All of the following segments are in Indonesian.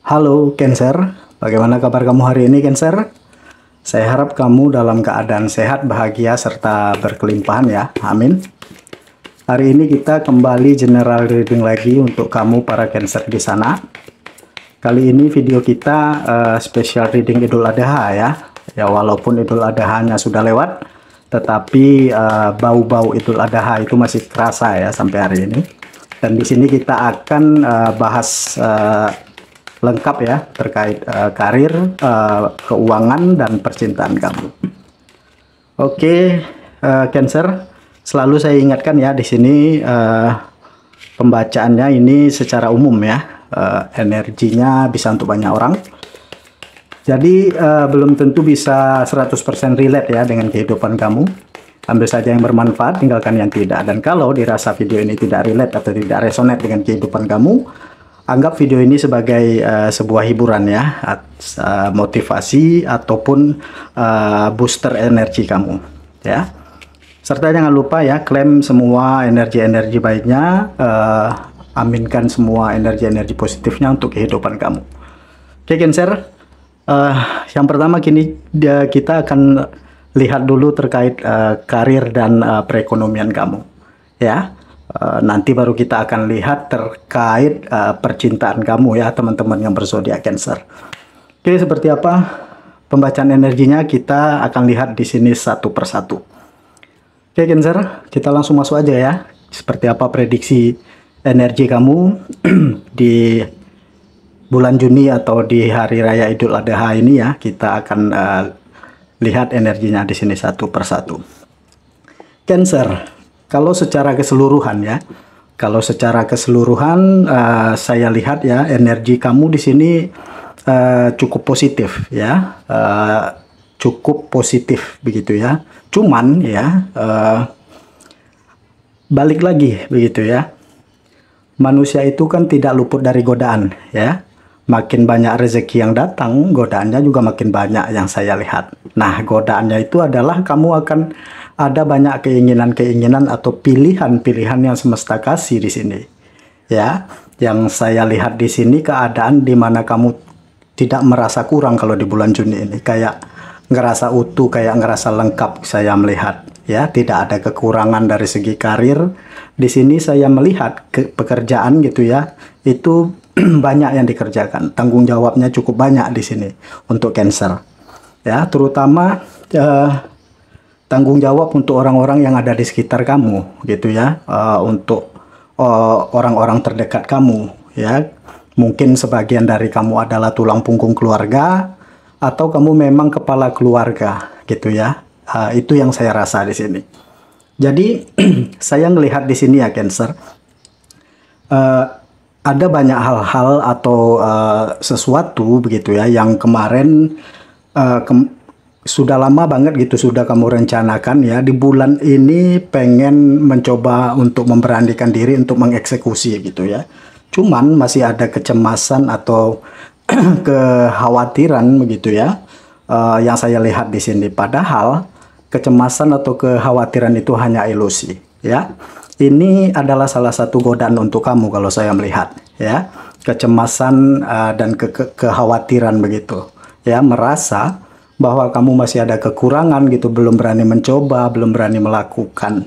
Halo Cancer, bagaimana kabar kamu hari ini Cancer? Saya harap kamu dalam keadaan sehat, bahagia, serta berkelimpahan ya, amin. Hari ini kita kembali general reading lagi untuk kamu para Cancer di sana. Kali ini video kita special reading Idul Adha ya. Ya walaupun Idul Adha-nya sudah lewat, tetapi bau-bau Idul Adha itu masih terasa ya sampai hari ini. Dan di sini kita akan bahas lengkap ya terkait karir, keuangan, dan percintaan kamu. Oke, Cancer, selalu saya ingatkan ya di sini pembacaannya ini secara umum ya, energinya bisa untuk banyak orang. Jadi belum tentu bisa 100% relate ya dengan kehidupan kamu. Ambil saja yang bermanfaat, tinggalkan yang tidak. Dan kalau dirasa video ini tidak relate atau tidak resonate dengan kehidupan kamu, anggap video ini sebagai sebuah hiburan ya, motivasi ataupun booster energi kamu ya. Serta jangan lupa ya, klaim semua energi-energi baiknya, aminkan semua energi-energi positifnya untuk kehidupan kamu. Oke Cancer, yang pertama kita akan lihat dulu terkait karir dan perekonomian kamu ya. Nanti baru kita akan lihat terkait percintaan kamu ya teman-teman yang berzodiak Cancer. Oke, seperti apa pembacaan energinya kita akan lihat di sini satu persatu. Oke Cancer, kita langsung masuk aja ya. Seperti apa prediksi energi kamu di bulan Juni atau di hari raya Idul Adha ini ya. Kita akan lihat energinya di sini satu persatu. Cancer, kalau secara keseluruhan ya, saya lihat ya energi kamu di sini cukup positif ya, cukup positif begitu ya. Cuman ya balik lagi begitu ya, manusia itu kan tidak luput dari godaan ya. Makin banyak rezeki yang datang, godaannya juga makin banyak yang saya lihat. Nah, godaannya itu adalah kamu akan ada banyak keinginan-keinginan atau pilihan-pilihan yang semesta kasih di sini. Ya, yang saya lihat di sini keadaan di mana kamu tidak merasa kurang kalau di bulan Juni ini, kayak ngerasa utuh, kayak ngerasa lengkap saya melihat. Ya, tidak ada kekurangan dari segi karir. Di sini saya melihat pekerjaan gitu ya, itu banyak yang dikerjakan, tanggung jawabnya cukup banyak di sini untuk Cancer ya, terutama tanggung jawab untuk orang-orang yang ada di sekitar kamu gitu ya, untuk orang-orang terdekat kamu ya. Mungkin sebagian dari kamu adalah tulang punggung keluarga atau kamu memang kepala keluarga gitu ya. Itu yang saya rasa di sini. Jadi saya melihat di sini ya Cancer, ada banyak hal-hal atau sesuatu begitu ya yang kemarin sudah lama banget gitu sudah kamu rencanakan ya, di bulan ini pengen mencoba untuk memberanikan diri untuk mengeksekusi gitu ya. Cuman masih ada kecemasan atau kekhawatiran begitu ya, yang saya lihat di sini. Padahal kecemasan atau kekhawatiran itu hanya ilusi ya. Ini adalah salah satu godaan untuk kamu kalau saya melihat ya, kecemasan dan kekhawatiran begitu ya, merasa bahwa kamu masih ada kekurangan gitu, belum berani mencoba, belum berani melakukan.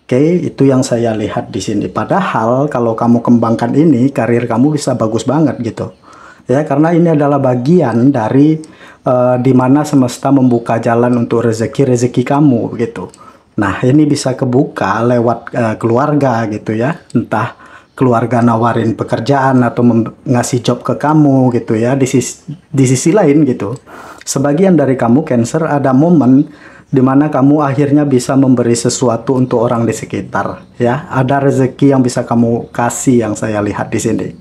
Oke, itu yang saya lihat di sini. Padahal kalau kamu kembangkan ini, karir kamu bisa bagus banget gitu ya, karena ini adalah bagian dari di mana semesta membuka jalan untuk rezeki kamu begitu. Nah, ini bisa kebuka lewat keluarga gitu ya. Entah keluarga nawarin pekerjaan atau ngasih job ke kamu gitu ya. Di sisi lain gitu, sebagian dari kamu Cancer ada momen di mana kamu akhirnya bisa memberi sesuatu untuk orang di sekitar ya. Ada rezeki yang bisa kamu kasih yang saya lihat di sini.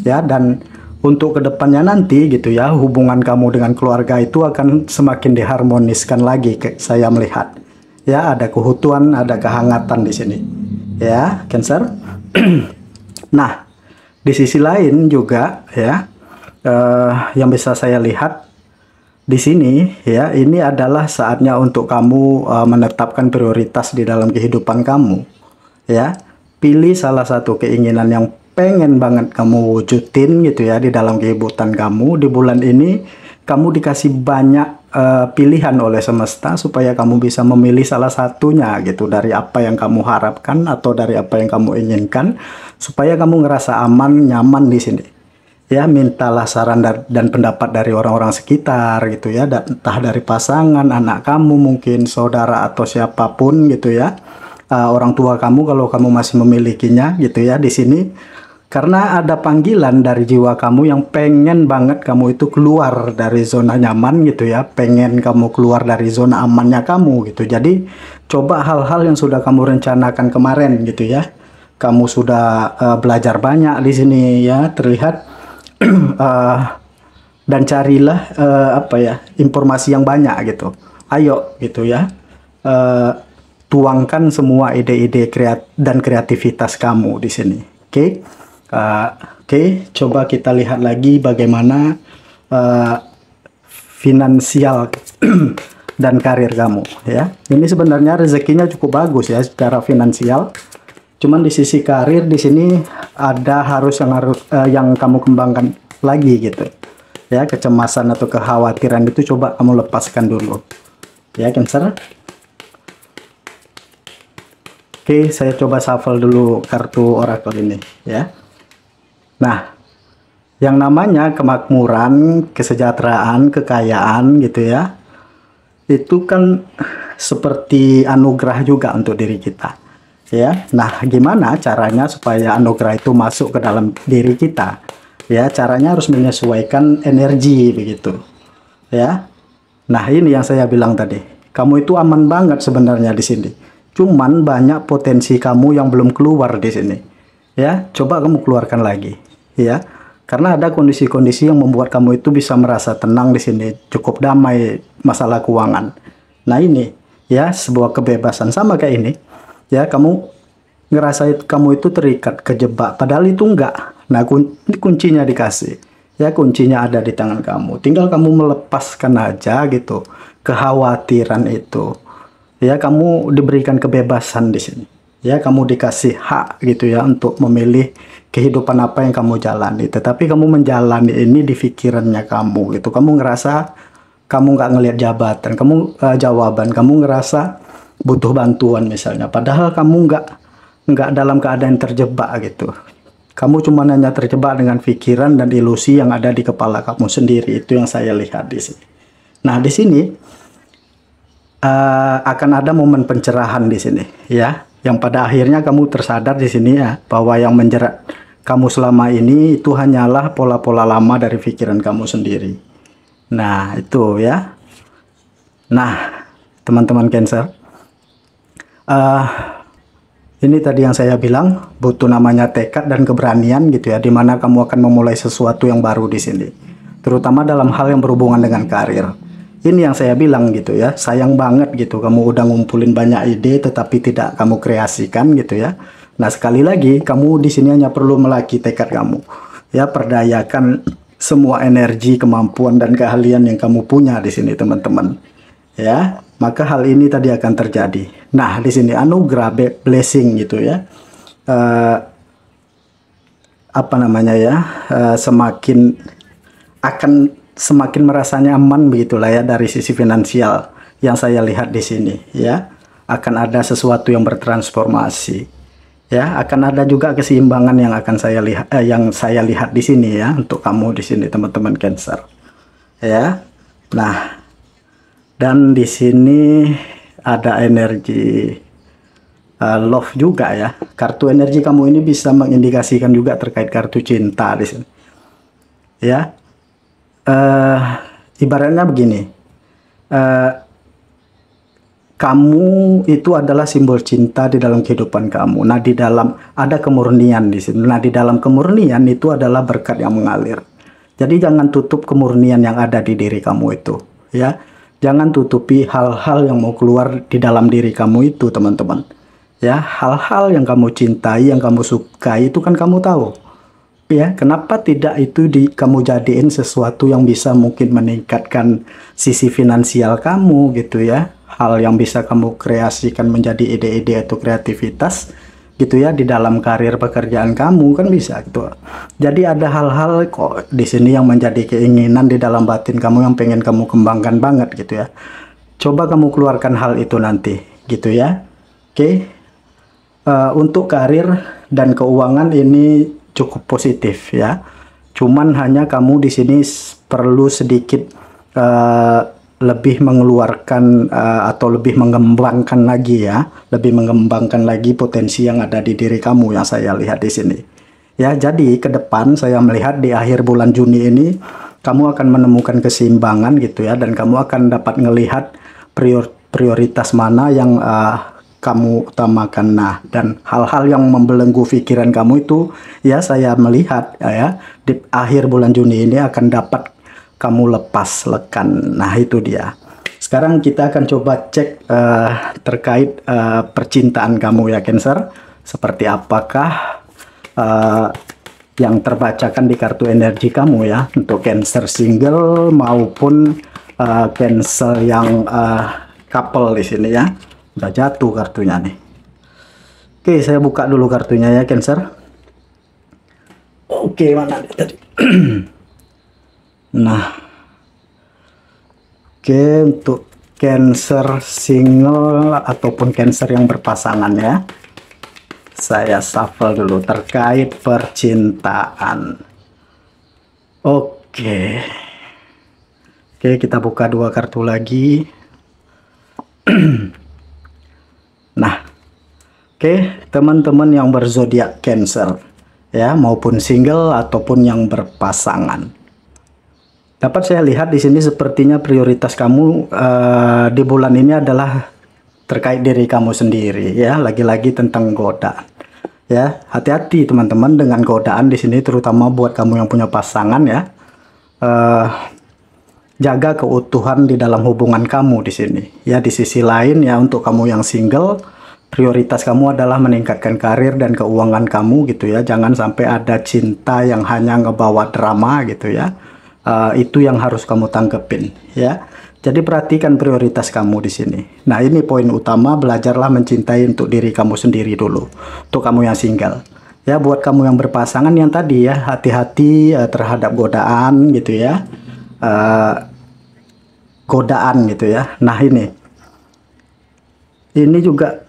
Ya, dan untuk kedepannya nanti gitu ya, hubungan kamu dengan keluarga itu akan semakin diharmoniskan lagi saya melihat. Ya, ada keutuhan, ada kehangatan di sini. Ya, Cancer. Nah, di sisi lain juga ya, yang bisa saya lihat di sini ya, ini adalah saatnya untuk kamu menetapkan prioritas di dalam kehidupan kamu. Ya, pilih salah satu keinginan yang pengen banget kamu wujudin gitu ya di dalam kehidupan kamu. Di bulan ini kamu dikasih banyak pilihan oleh semesta supaya kamu bisa memilih salah satunya gitu, dari apa yang kamu harapkan atau dari apa yang kamu inginkan, supaya kamu ngerasa aman, nyaman di sini. Ya, mintalah saran dan pendapat dari orang-orang sekitar gitu ya, entah dari pasangan, anak kamu, mungkin saudara atau siapapun gitu ya. Orang tua kamu kalau kamu masih memilikinya gitu ya di sini. Karena ada panggilan dari jiwa kamu yang pengen banget kamu itu keluar dari zona nyaman gitu ya. Pengen kamu keluar dari zona amannya kamu gitu. Jadi coba hal-hal yang sudah kamu rencanakan kemarin gitu ya. Kamu sudah belajar banyak di sini ya, terlihat. Dan carilah apa ya, informasi yang banyak gitu. Ayo gitu ya. Tuangkan semua ide-ide dan kreativitas kamu di sini. Oke. Oke, coba kita lihat lagi bagaimana finansial dan karir kamu ya. Ini sebenarnya rezekinya cukup bagus ya secara finansial. Cuman di sisi karir di sini ada yang kamu kembangkan lagi gitu. Ya, kecemasan atau kekhawatiran itu coba kamu lepaskan dulu. Ya, Cancer. Oke, saya coba shuffle dulu kartu oracle ini ya. Nah, yang namanya kemakmuran, kesejahteraan, kekayaan gitu ya, itu kan seperti anugerah juga untuk diri kita ya. Nah, gimana caranya supaya anugerah itu masuk ke dalam diri kita ya? Caranya harus menyesuaikan energi begitu ya. Nah, ini yang saya bilang tadi, kamu itu aman banget sebenarnya di sini, cuman banyak potensi kamu yang belum keluar di sini ya. Coba kamu keluarkan lagi ya, karena ada kondisi-kondisi yang membuat kamu itu bisa merasa tenang di sini, cukup damai masalah keuangan. Nah, ini ya sebuah kebebasan sama kayak ini ya. Kamu ngerasa kamu itu terikat, kejebak, padahal itu enggak. Nah, kuncinya dikasih ya, kuncinya ada di tangan kamu, tinggal kamu melepaskan aja gitu kekhawatiran itu ya. Kamu diberikan kebebasan di sini ya, kamu dikasih hak gitu ya untuk memilih kehidupan apa yang kamu jalani. Tetapi kamu menjalani ini di pikirannya kamu gitu. Kamu ngerasa kamu nggak ngelihat jabatan, jawaban, kamu ngerasa butuh bantuan misalnya, padahal kamu nggak dalam keadaan terjebak gitu. Kamu cuma hanya terjebak dengan pikiran dan ilusi yang ada di kepala kamu sendiri. Itu yang saya lihat di sini. Nah, di sini akan ada momen pencerahan di sini ya, yang pada akhirnya kamu tersadar di sini ya, bahwa yang menjerat kamu selama ini itu hanyalah pola-pola lama dari pikiran kamu sendiri. Nah, itu ya. Nah, teman-teman Cancer, ini tadi yang saya bilang, butuh namanya tekad dan keberanian gitu ya, dimana kamu akan memulai sesuatu yang baru di sini, terutama dalam hal yang berhubungan dengan karir. Ini yang saya bilang gitu ya, sayang banget gitu kamu udah ngumpulin banyak ide tetapi tidak kamu kreasikan gitu ya. Nah, sekali lagi kamu di sini hanya perlu melatih tekad kamu ya, perdayakan semua energi, kemampuan dan keahlian yang kamu punya di sini teman-teman ya, maka hal ini tadi akan terjadi. Nah, di sini anugerah, blessing gitu ya, apa namanya ya, semakin merasa nyaman begitulah ya dari sisi finansial yang saya lihat di sini ya. Akan ada sesuatu yang bertransformasi ya, akan ada juga keseimbangan yang akan saya lihat di sini ya, untuk kamu di sini teman-teman Cancer ya. Nah, dan di sini ada energi love juga ya. Kartu energi kamu ini bisa mengindikasikan juga terkait kartu cinta di sini ya. Ibaratnya begini, kamu itu adalah simbol cinta di dalam kehidupan kamu. Nah, di dalam ada kemurnian di sini. Nah, di dalam kemurnian itu adalah berkat yang mengalir. Jadi jangan tutup kemurnian yang ada di diri kamu itu ya. Jangan tutupi hal-hal yang mau keluar di dalam diri kamu itu teman-teman ya. Hal-hal yang kamu cintai, yang kamu sukai itu kan kamu tahu ya. Kenapa tidak itu kamu jadiin sesuatu yang bisa mungkin meningkatkan sisi finansial kamu gitu ya. Hal yang bisa kamu kreasikan menjadi ide-ide atau kreativitas. gitu ya, di dalam karir pekerjaan kamu kan bisa gitu. Jadi ada hal-hal kok di sini yang menjadi keinginan di dalam batin kamu yang pengen kamu kembangkan banget gitu ya. Coba kamu keluarkan hal itu nanti gitu ya. Oke. Untuk karir dan keuangan ini cukup positif ya. Cuman hanya kamu di sini perlu sedikit lebih mengeluarkan atau lebih mengembangkan lagi ya, lebih mengembangkan lagi potensi yang ada di diri kamu yang saya lihat di sini. Ya, jadi ke depan saya melihat di akhir bulan Juni ini kamu akan menemukan keseimbangan gitu ya, dan kamu akan dapat melihat prioritas mana yang kamu utamakan. Nah, dan hal-hal yang membelenggu pikiran kamu itu ya saya melihat ya di akhir bulan Juni ini akan dapat kamu lepas lekan. Nah, itu dia. Sekarang kita akan coba cek terkait percintaan kamu ya Cancer. Seperti apakah yang terbacakan di kartu energi kamu ya, untuk Cancer single maupun Cancer yang couple di sini ya. Udah jatuh kartunya nih. Oke, saya buka dulu kartunya ya Cancer. Oke, mana tadi? Nah, oke, untuk Cancer single ataupun Cancer yang berpasangan ya, saya shuffle dulu terkait percintaan. Oke, kita buka dua kartu lagi. Nah, teman-teman yang berzodiak Cancer ya, maupun single ataupun yang berpasangan. Dapat saya lihat di sini sepertinya prioritas kamu di bulan ini adalah terkait diri kamu sendiri ya, lagi-lagi tentang godaan. Ya, hati-hati teman-teman dengan godaan di sini, terutama buat kamu yang punya pasangan ya. Jaga keutuhan di dalam hubungan kamu di sini. Ya, di sisi lain ya, untuk kamu yang single, prioritas kamu adalah meningkatkan karir dan keuangan kamu gitu ya. Jangan sampai ada cinta yang hanya ngebawa drama gitu ya. Itu yang harus kamu tangkepin ya. Jadi perhatikan prioritas kamu di sini. Nah, ini poin utama, belajarlah mencintai untuk diri kamu sendiri dulu. Untuk kamu yang single. Ya, buat kamu yang berpasangan yang tadi ya, hati-hati terhadap godaan gitu ya. Godaan gitu ya. Nah, ini juga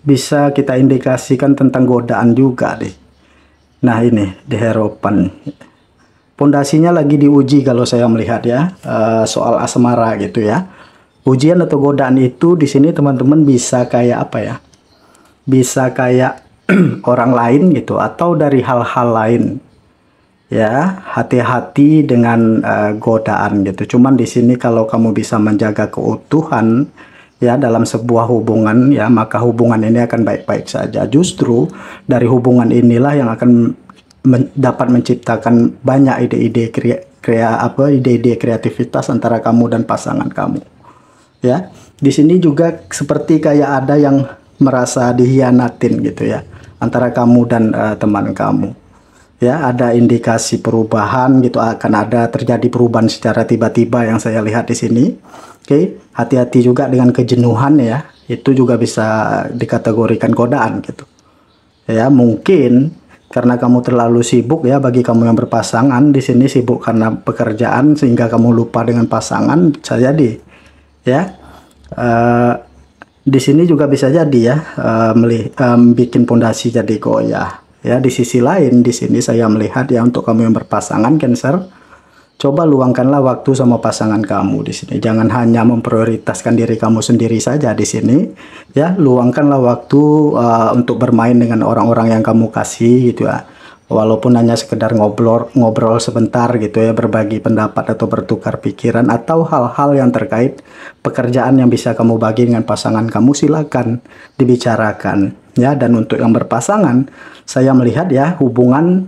bisa kita indikasikan tentang godaan juga deh. Nah, ini di Hierophant. Pondasinya lagi diuji kalau saya melihat ya, soal asmara gitu ya. Ujian atau godaan itu di sini teman-teman bisa kayak apa ya? Bisa kayak orang lain gitu, atau dari hal-hal lain. Ya, hati-hati dengan godaan gitu. Cuman di sini kalau kamu bisa menjaga keutuhan ya dalam sebuah hubungan ya, maka hubungan ini akan baik-baik saja. Justru dari hubungan inilah yang akan dapat menciptakan banyak ide-ide ide-ide kreativitas antara kamu dan pasangan kamu. Ya, di sini juga seperti kayak ada yang merasa dihianatin gitu ya antara kamu dan teman kamu. Ya, ada indikasi perubahan gitu, akan ada terjadi perubahan secara tiba-tiba yang saya lihat di sini. Oke, hati-hati juga dengan kejenuhan ya. Itu juga bisa dikategorikan godaan gitu. Ya, mungkin karena kamu terlalu sibuk ya, bagi kamu yang berpasangan di sini sibuk karena pekerjaan sehingga kamu lupa dengan pasangan, bisa jadi ya. Di sini juga bisa jadi ya, bikin pondasi jadi goyah ya. Di sisi lain di sini saya melihat ya, untuk kamu yang berpasangan Cancer, coba luangkanlah waktu sama pasangan kamu di sini. Jangan hanya memprioritaskan diri kamu sendiri saja di sini. Ya, luangkanlah waktu untuk bermain dengan orang-orang yang kamu kasih gitu ya. Walaupun hanya sekedar ngobrol sebentar gitu ya, berbagi pendapat atau bertukar pikiran atau hal-hal yang terkait pekerjaan yang bisa kamu bagi dengan pasangan kamu, silakan dibicarakan ya. Dan untuk yang berpasangan, saya melihat ya, hubungan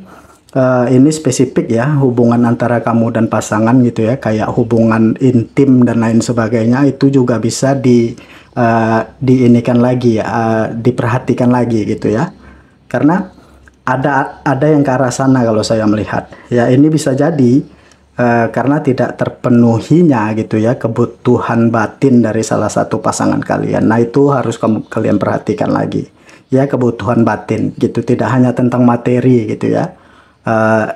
ini spesifik ya, hubungan antara kamu dan pasangan gitu ya, kayak hubungan intim dan lain sebagainya, itu juga bisa diinikan lagi ya, diperhatikan lagi gitu ya, karena ada yang ke arah sana kalau saya melihat ya. Ini bisa jadi karena tidak terpenuhinya gitu ya kebutuhan batin dari salah satu pasangan kalian. Nah, itu harus kalian perhatikan lagi ya, kebutuhan batin gitu, tidak hanya tentang materi gitu ya.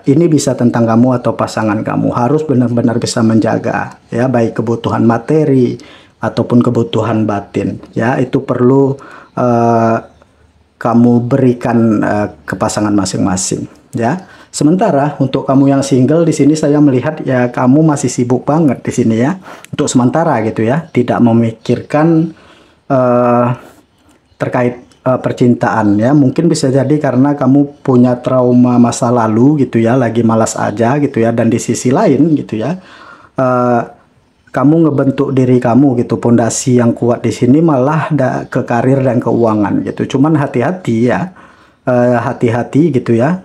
Ini bisa tentang kamu atau pasangan kamu, harus benar-benar bisa menjaga ya, baik kebutuhan materi ataupun kebutuhan batin ya, itu perlu kamu berikan ke pasangan masing-masing ya. Sementara untuk kamu yang single di sini saya melihat ya, kamu masih sibuk banget di sini ya, untuk sementara gitu ya, tidak memikirkan terkait percintaan ya. Mungkin bisa jadi karena kamu punya trauma masa lalu gitu ya, lagi malas aja gitu ya. Dan di sisi lain gitu ya, kamu ngebentuk diri kamu gitu, pondasi yang kuat di sini malah ke karir dan keuangan gitu. Cuman hati-hati ya, hati-hati gitu ya,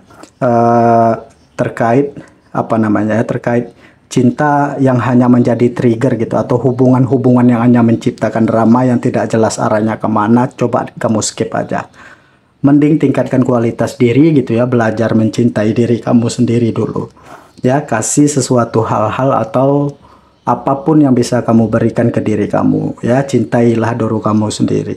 terkait apa namanya ya, terkait cinta yang hanya menjadi trigger gitu, atau hubungan-hubungan yang hanya menciptakan drama yang tidak jelas arahnya kemana. Coba kamu skip aja, mending tingkatkan kualitas diri gitu ya, belajar mencintai diri kamu sendiri dulu ya. Kasih sesuatu hal-hal atau apapun yang bisa kamu berikan ke diri kamu ya, cintailah diri kamu sendiri.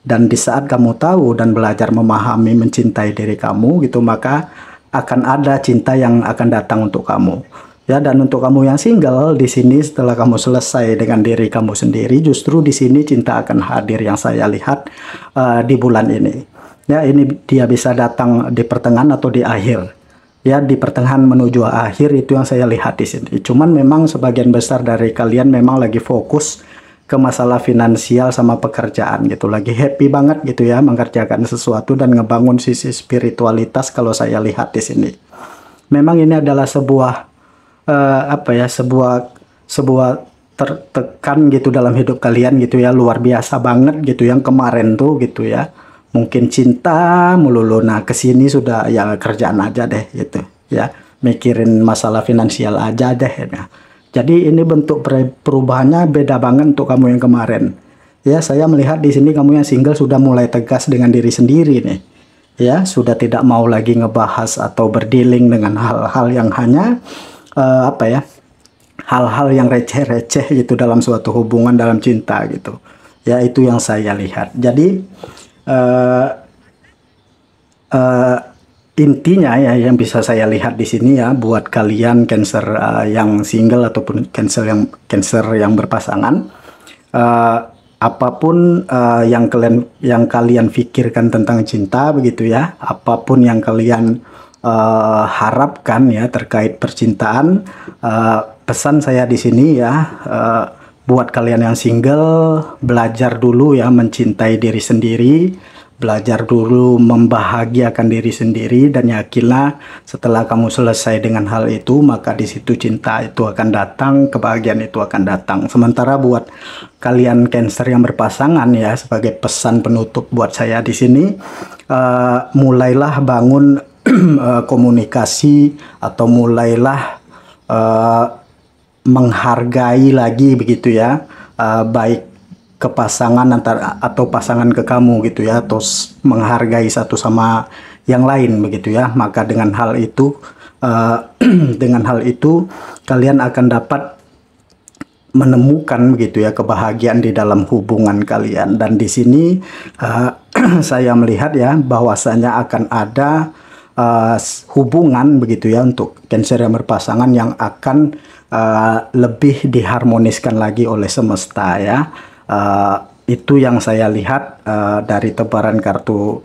Dan di saat kamu tahu dan belajar memahami, mencintai diri kamu gitu, maka akan ada cinta yang akan datang untuk kamu ya. Dan untuk kamu yang single di sini, setelah kamu selesai dengan diri kamu sendiri, justru di sini cinta akan hadir yang saya lihat di bulan ini ya. Ini dia bisa datang di pertengahan atau di akhir ya, di pertengahan menuju akhir, itu yang saya lihat di sini. Cuman memang sebagian besar dari kalian memang lagi fokus ke masalah finansial sama pekerjaan gitu, lagi happy banget gitu ya, mengerjakan sesuatu dan ngebangun sisi spiritualitas. Kalau saya lihat di sini, memang ini adalah sebuah apa ya, sebuah tertekan gitu dalam hidup kalian gitu ya, luar biasa banget gitu. Yang kemarin tuh gitu ya, mungkin cinta melulu, nah kesini sudah ya kerjaan aja deh gitu ya, mikirin masalah finansial aja deh ya. Jadi ini bentuk perubahannya beda banget untuk kamu yang kemarin ya. Saya melihat di sini kamu yang single sudah mulai tegas dengan diri sendiri nih ya, sudah tidak mau lagi ngebahas atau berdealing dengan hal-hal yang hanya apa ya, hal-hal yang receh-receh gitu dalam suatu hubungan, dalam cinta gitu ya. Itu yang saya lihat. Jadi intinya ya, yang bisa saya lihat di sini ya, buat kalian Cancer yang single ataupun Cancer yang berpasangan, apapun yang kalian pikirkan tentang cinta begitu ya, apapun yang kalian harapkan ya terkait percintaan, pesan saya di sini ya, buat kalian yang single, belajar dulu ya mencintai diri sendiri, belajar dulu membahagiakan diri sendiri, dan yakinlah setelah kamu selesai dengan hal itu, maka di situ cinta itu akan datang, kebahagiaan itu akan datang. Sementara buat kalian Cancer yang berpasangan ya, sebagai pesan penutup buat saya di sini, mulailah bangun komunikasi, atau mulailah menghargai lagi begitu ya, baik ke pasangan atau pasangan ke kamu gitu ya, atau menghargai satu sama yang lain begitu ya. Maka dengan hal itu kalian akan dapat menemukan begitu ya kebahagiaan di dalam hubungan kalian. Dan di sini saya melihat ya, bahwasanya akan ada hubungan begitu ya untuk Cancer yang berpasangan yang akan lebih diharmoniskan lagi oleh semesta ya. Itu yang saya lihat dari tebaran kartu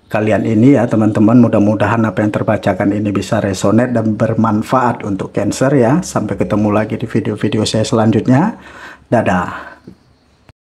kalian ini ya teman-teman. Mudah-mudahan apa yang terbacakan ini bisa resonate dan bermanfaat untuk Cancer ya. Sampai ketemu lagi di video-video saya selanjutnya. Dadah.